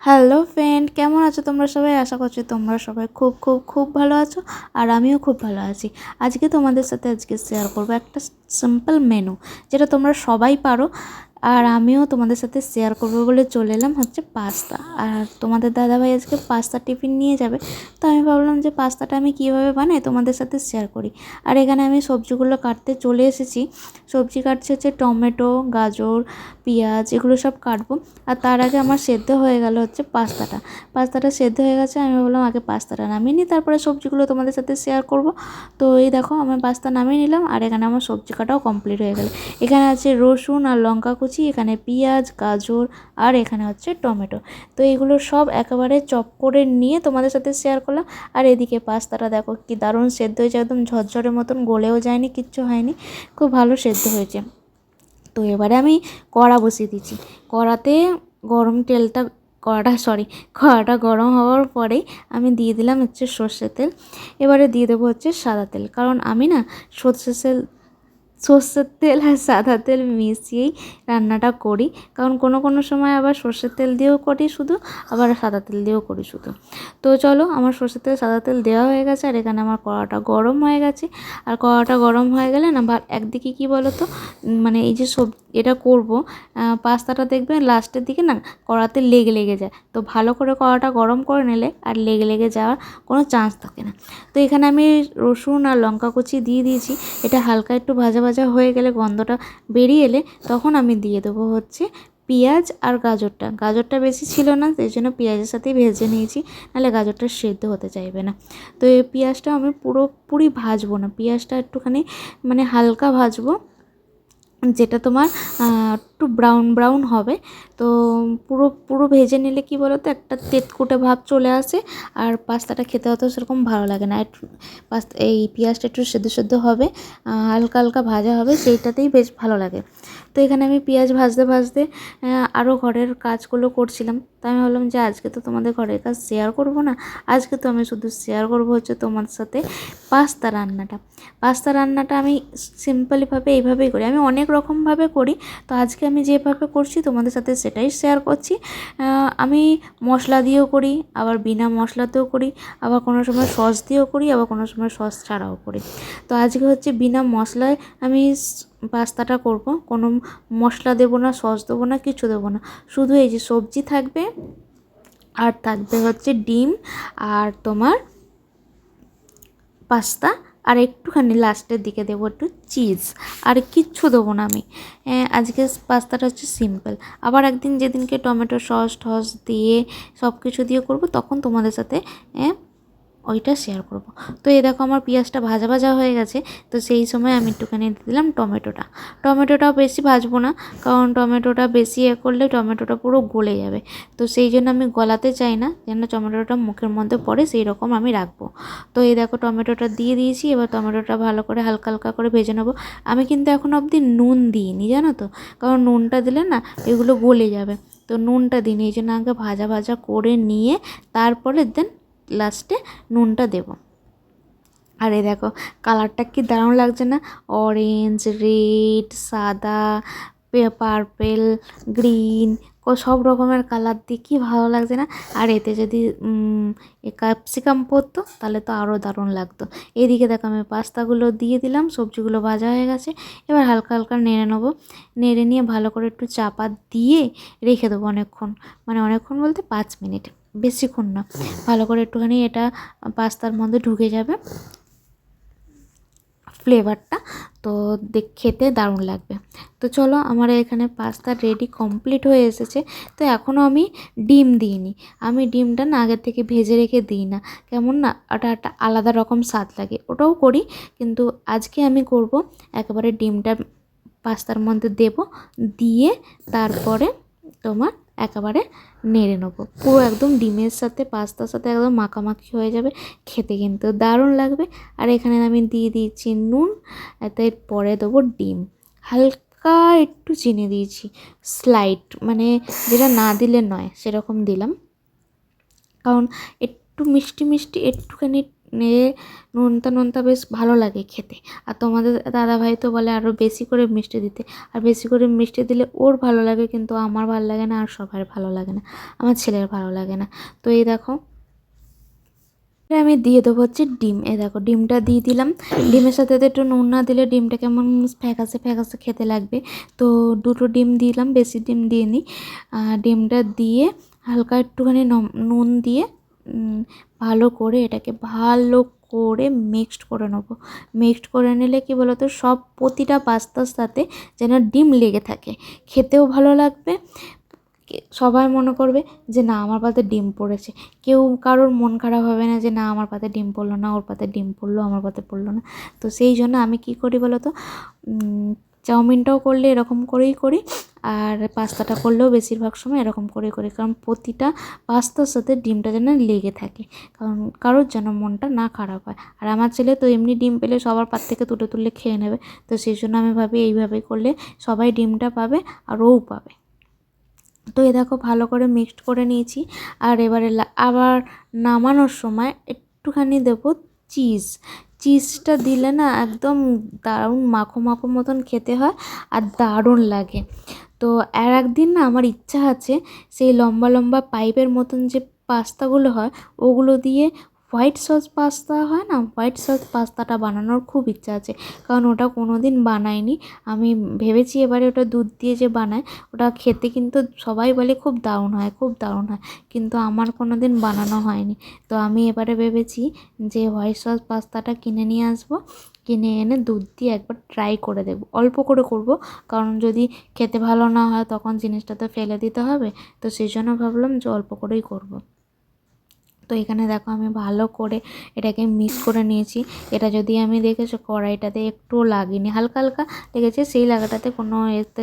Hello friend, কেমন আছো তোমরা সবাই? আশা করছি তোমরা সবাই খুব খুব খুব ভালো আছো, আর আমিও খুব ভালো আছি। আজকে তোমাদের সাথে শেয়ার করবো একটা সিম্পল মেনু, যেটা তোমরা সবাই পারো। আর আমিও তোমাদের সাথে শেয়ার করবো বলে চলে এলাম, হচ্ছে পাস্তা। আর তোমাদের দাদাভাই আজকে পাস্তা টিফিন নিয়ে যাবে, তো আমি ভাবলাম যে পাস্তাটা আমি কীভাবে বানাই তোমাদের সাথে শেয়ার করি। আর এখানে আমি সবজিগুলো কাটতে চলে এসেছি। সবজি কাটছে হচ্ছে টমেটো, গাজর, পেঁয়াজ, এগুলো সব কাটবো। আর তার আগে আমার সেদ্ধ হয়ে গেল হচ্ছে পাস্তাটা সেদ্ধ হয়ে গেছে। আমি বললাম আগে পাস্তাটা নামিয়ে নিই, তারপরে সবজিগুলো তোমাদের সাথে শেয়ার করব। তো এই দেখো, আমি পাস্তা নামিয়ে নিলাম, আর এখানে আমার সবজি কাটাও কমপ্লিট হয়ে গেল। এখানে আছে রসুন আর লঙ্কা কুচি, এখানে পেঁয়াজ, গাজর, আর এখানে হচ্ছে টমেটো। তো এগুলো সব একেবারে চপ করে নিয়ে তোমাদের সাথে শেয়ার করলাম। আর এদিকে পাস্তাটা দেখো কি দারুণ সেদ্ধ হয়েছে, একদম ঝরঝরের মতন, গলেও যায়নি, কিচ্ছু হয়নি, খুব ভালো সেদ্ধ হয়েছে। তো এবারে আমি কড়া বসিয়ে দিচ্ছি। কড়াতে গরম তেলটা কড়াটা গরম হওয়ার পরেই আমি দিয়ে দিলাম হচ্ছে সর্ষের তেল। এবারে দিয়ে দেবো হচ্ছে সাদা তেল, কারণ আমি না সর্ষের তেল আর সাদা তেল মিশিয়েই রান্নাটা করি। কারণ কোনো কোনো সময় আবার সর্ষের তেল দিয়েও করি শুধু, আবার সাদা তেল দিয়েও করি শুধু। তো চলো, আমার সর্ষের তেল সাদা তেল দেওয়া হয়ে গেছে, আর এখানে আমার কড়াটা গরম হয়ে গেছে। আর কড়াটা গরম হয়ে গেলে না, একদিকে কী বলো তো, মানে এই যে এটা করব, পাস্তাটা দেখবে লাস্টের দিকে না কড়াতে লেগে লেগে যায়। তো ভালো করে কড়াটা গরম করে নিলে আর লেগে লেগে যাওয়ার কোনো চান্স থাকে না। তো এখানে আমি রসুন আর লঙ্কা কুচি দিয়ে দিয়েছি। এটা হালকা একটু ভাজা ভাজা হয়ে গেলে, গন্ধটা বেরিয়ে এলে, তখন আমি দিয়ে দেবো হচ্ছে পেঁয়াজ আর গাজরটা বেশি ছিল না, সেই জন্য পেঁয়াজের সাথেই ভেজে নিয়েছি, নাহলে গাজরটা সেদ্ধ হতে চাইবে না। তো এই পেঁয়াজটা আমি পুরোপুরি ভাজবো না, পেঁয়াজটা একটুখানি মানে হালকা ভাজবো, যেটা তোমার একটু ব্রাউন ব্রাউন হবে। তো পুরো পুরো ভেজে নিলে কি বলো তো, একটা তেতকুটে ভাব চলে আসে, আর পাস্তাটা খেতে অত সেরকম ভালো লাগে না। একটু এই পেঁয়াজটা একটু সেদ্ধ সেদ্ধ হবে, হালকা হালকা ভাজা হবে, সেইটাতেই বেশ ভালো লাগে। তো এখানে আমি পেঁয়াজ ভাজতে ভাজতে আরও ঘরের কাজগুলো করছিলাম। তো আমি ভাবলাম যে আজকে তো তোমাদের ঘরের কাজ শেয়ার করব না, আজকে তো আমি শুধু শেয়ার করব হচ্ছে তোমার সাথে পাস্তা রান্নাটা আমি সিম্পলভাবে এইভাবেই করি, আমি অনেক রকমভাবে করি। তো আজকে আমি যেভাবে করছি তোমাদের সাথে সেটাই শেয়ার করছি। আমি মশলা দিয়েও করি, আবার বিনা মশলাতেও করি, আবার কোনো সময় সস দিয়েও করি, আবার কোনো সময় সস ছাড়াও করি। তো আজকে হচ্ছে বিনা মশলায় আমি পাস্তাটা করব, কোনো মশলা দেবো না, সস দেবো না, কিছু দেবো না, শুধু এই যে সবজি থাকবে, আর থাকবে হচ্ছে ডিম, আর তোমার পাস্তা, আর একটুখানি লাস্টের দিকে দেবো একটু চিজ, আর কিচ্ছু দেবো না আমি। আজকে পাস্তাটা হচ্ছে সিম্পল। আবার একদিন যেদিনকে টমেটো সস টস দিয়ে সব কিছু দিয়ে করব, তখন তোমাদের সাথে ওইটা শেয়ার করব। তো এই দেখো, আমার পেঁয়াজটা ভাজা ভাজা হয়ে গেছে। তো সেই সময় আমি একটুখানি দিয়ে দিলাম টমেটোটাও বেশি ভাজবো না, কারণ টমেটোটা বেশি করলে টমেটোটা পুরো গলে যাবে। তো সেই জন্য আমি গলাতে চাই না, যেন টমেটোটা মুখের মধ্যে পড়ে, সেই রকম আমি রাখবো। তো এই দেখো, টমেটোটা দিয়ে দিয়েছি। এবার টমেটোটা ভালো করে হালকা হালকা করে ভেজে নেবো। আমি কিন্তু এখনও অবধি নুন দিইনি, জানো তো, কারণ নুনটা দিলে না এগুলো গলে যাবে। তো নুনটা দিইনি, এই জন্য আগে ভাজা ভাজা করে নিয়ে তারপরে দেন লাস্টে নুনটা দেবো। আর এই দেখো, কালারটা কি দারুণ লাগছে না, অরেঞ্জ, রেড, সাদা, পার্পেল, গ্রিন, সব রকমের কালার দিয়ে কী ভালো লাগছে না। আর এতে যদি ক্যাপসিকাম পড়তো তাহলে তো আরও দারুণ লাগতো। এদিকে দেখো, আমি পাস্তাগুলো দিয়ে দিলাম, সবজিগুলো ভাজা হয়ে গেছে। এবার হালকা হালকা নেড়ে নেবো, নেড়ে নিয়ে ভালো করে একটু চাপা দিয়ে রেখে দেবো অনেকক্ষণ, মানে অনেকক্ষণ বলতে 5 মিনিট, বেশিক্ষণ না। ভালো করে একটুখানি এটা পাস্তার মধ্যে ঢুকে যাবে ফ্লেভারটা, তো খেতে দারুণ লাগবে। তো চলো, আমার এখানে পাস্তা রেডি কমপ্লিট হয়ে এসেছে। তো এখনও আমি ডিম দিইনি, আমি ডিমটা না আগের থেকে ভেজে রেখে দিই না, কেমন না ওটা একটা আলাদা রকম স্বাদ লাগে, ওটাও করি, কিন্তু আজকে আমি করব একেবারে ডিমটা পাস্তার মধ্যে দেব, দিয়ে তারপরে তোমার একেবারে নেড়ে নেবো, পুরো একদম ডিমের সাথে পাস্তার সাথে একদম মাখামাখি হয়ে যাবে, খেতে কিন্তু দারুণ লাগবে। আর এখানে আমি দিয়ে দিয়েছি নুন, এরপরে দেবো ডিম, হালকা একটু চিনি দিয়েছি, স্লাইট, মানে যেটা না দিলে নয় সেরকম দিলাম, কারণ একটু মিষ্টি মিষ্টি একটুখানি নোনতা নোনতা বেশ ভালো লাগে খেতে। আর তোমাদের দাদাভাই তো বলে আরও বেশি করে মিষ্টি দিতে, আর বেশি করে মিষ্টি দিলে ওর ভালো লাগে, কিন্তু আমার ভালো লাগে না, আর সবার ভালো লাগে না, আমার ছেলের ভালো লাগে না। তো এই দেখো আমি দিয়ে দেবো হচ্ছে ডিম। এই দেখো ডিমটা দিয়ে দিলাম। ডিমের সাথে তো একটু নুন না দিলে ডিমটা কেমন ফ্যাকাসে ফ্যাকাসে খেতে লাগবে। তো দুটো ডিম দিলাম, বেশি ডিম দিয়ে নিই। ডিমটা দিয়ে হালকা একটুখানি নুন দিয়ে ভালো করে এটাকে ভালো করে মিক্সড করে নেবো। মিক্সড করে নিলে কি বলতো, সব প্রতিটা পাস্তার সাথে যেন ডিম লেগে থাকে, খেতেও ভালো লাগবে। সবাই মনে করবে যে না আমার পাতে ডিম পড়েছে, কেউ কারোর মন খারাপ হবে না যে না আমার পাতে ডিম পড়লো না, ওর পাতে ডিম পড়লো, আমার পাতে পড়লো না। তো সেই জন্য আমি কি করি বলো তো, চাউমিনটাও করলে এরকম করেই করি, আর পাস্তাটা করলেও বেশিরভাগ সময় এরকম করেই করি, কারণ প্রতিটা পাস্তার সাথে ডিমটা যেন লেগে থাকে, কারণ কারোর যেন মনটা না খারাপ হয়। আর আমার ছেলে তো এমনি ডিম পেলে সবার পাত থেকে তুলে তুলে খেয়ে নেবে, তো সেই জন্য আমি ভাবি এইভাবেই করলে সবাই ডিমটা পাবে আর ওও পাবে। তো এ দেখো ভালো করে মিক্সড করে নিয়েছি। আর এবারে আবার নামানোর সময় একটুখানি দেবো চিজ। চিজটা দিলে না একদম দারুণ মাখো মাখো মতন খেতে হয় আর দারুণ লাগে। তো আর একদিন না আমার ইচ্ছা আছে সেই লম্বা লম্বা পাইপের মতন যে পাস্তাগুলো হয় ওগুলো দিয়ে হোয়াইট সস পাস্তা হয় না, হোয়াইট সস পাস্তাটা বানানোর খুব ইচ্ছা আছে, কারণ ওটা কোনো দিন বানাইনি। আমি ভেবেছি এবারে ওটা দুধ দিয়ে যে বানায় ওটা খেতে কিন্তু সবাই বলে খুব দারুণ হয়, খুব দারুণ হয়, কিন্তু আমার কোনো দিন বানানো হয়নি। তো আমি এবারে ভেবেছি যে হোয়াইট সস পাস্তাটা কিনে নিয়ে আসবো, কিনে এনে দুধ দিয়ে একবার ট্রাই করে দেখব, অল্প করে করব, কারণ যদি খেতে ভালো না হয় তখন জিনিসটা তো ফেলে দিতে হবে। তো সেই জন্য ভাবলাম যে অল্প করেই করব। তো এখানে দেখো আমি ভালো করে এটাকে মিক্স করে নিয়েছি। এটা যদি আমি দেখেছো কড়াইটাতে একটুও লাগেনি, হালকা হালকা লেগেছে, সেই লাগাটাতে কোনো এতে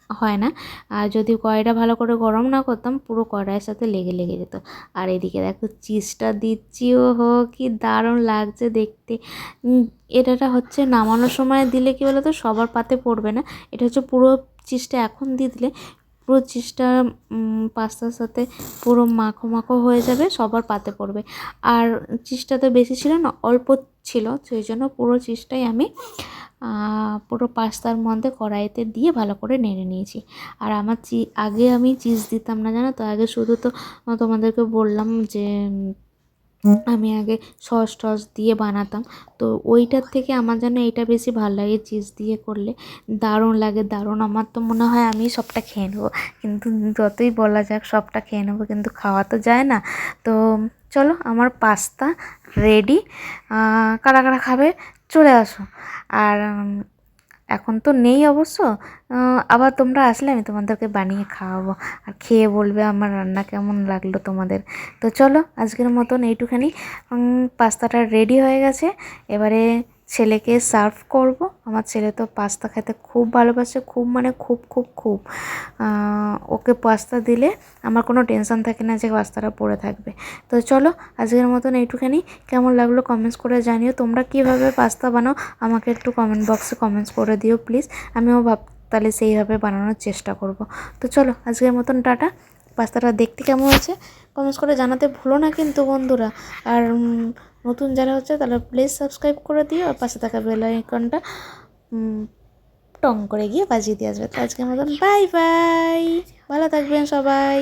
হয় না। আর যদি কড়াইটা ভালো করে গরম না করতাম পুরো কড়াইয়ের সাথে লেগে লেগে যেত। আর এদিকে দেখো চিজটা দিচ্ছি, ও হো কি দারুণ লাগছে দেখতে। এটা হচ্ছে নামানোর সময় দিলে কি বলো তো সবার পাতে পড়বে না, এটা হচ্ছে পুরো চিজটা এখন দিয়ে দিলে পুরো চিজটা পাস্তার সাথে পুরো মাখো মাখো হয়ে যাবে, সবার পাতে পড়বে। আর চিজটা তো বেশি ছিল না, অল্প ছিল, সেই জন্য পুরো চিজটাই আমি পুরো পাস্তার মধ্যে কড়াইতে দিয়ে ভালো করে নেড়ে নিয়েছি। আর আমার আগে আমি চিজ দিতাম না, জানো তো, আগে শুধু তো তোমাদেরকে বললাম যে আমি আগে সস টস দিয়ে বানাতাম। তো ওইটার থেকে আমার যেন এইটা বেশি ভালো লাগে, চিজ দিয়ে করলে দারুণ লাগে, দারুণ। আমার তো মনে হয় আমি সবটা খেয়ে নেবো, কিন্তু যতই বলা যাক সবটা খেয়ে নেবো, কিন্তু খাওয়া তো যায় না। তো চলো আমার পাস্তা রেডি, কারা কারা খাবে চলে আসো। আর এখন তো নেই অবশ্য, আবার তোমরা আসলে আমি তোমাদেরকে বানিয়ে খাওয়াবো, আর খেয়ে বলবে আমার রান্না কেমন লাগলো তোমাদের। তো চলো আজকের মতন এইটুখানি, পাস্তাটা রেডি হয়ে গেছে। এবারে ছেলেকে সার্ভ করব। আমার ছেলে তো পাস্তা খেতে খুব ভালোবাসে, খুব মানে খুব খুব খুব। ওকে পাস্তা দিলে আমার কোনো টেনশন থাকে না যে পাস্তাটা পড়ে থাকবে। তো চলো আজকের মতন এইটুখানি, কেমন লাগলো কমেন্টস করে জানিও। তোমরা কীভাবে পাস্তা বানাও আমাকে একটু কমেন্ট বক্সে কমেন্টস করে দিও প্লিজ, আমিও তাহলে সেইভাবে বানানোর চেষ্টা করব। তো চলো আজকের মতন টাটা। পাস্তাটা দেখতে কেমন আছে কমেন্টস করে জানাতে ভুলো না কিন্তু বন্ধুরা। আর নতুন যারা হচ্ছে তারা প্লিজ সাবস্ক্রাইব করে দিও, আর পাশে থাকা বেল আইকনটা টং করে গিয়ে বাজিয়ে দিয়ে আসবে। তো আজকের মতন বাই বাই, ভালো থাকবেন সবাই।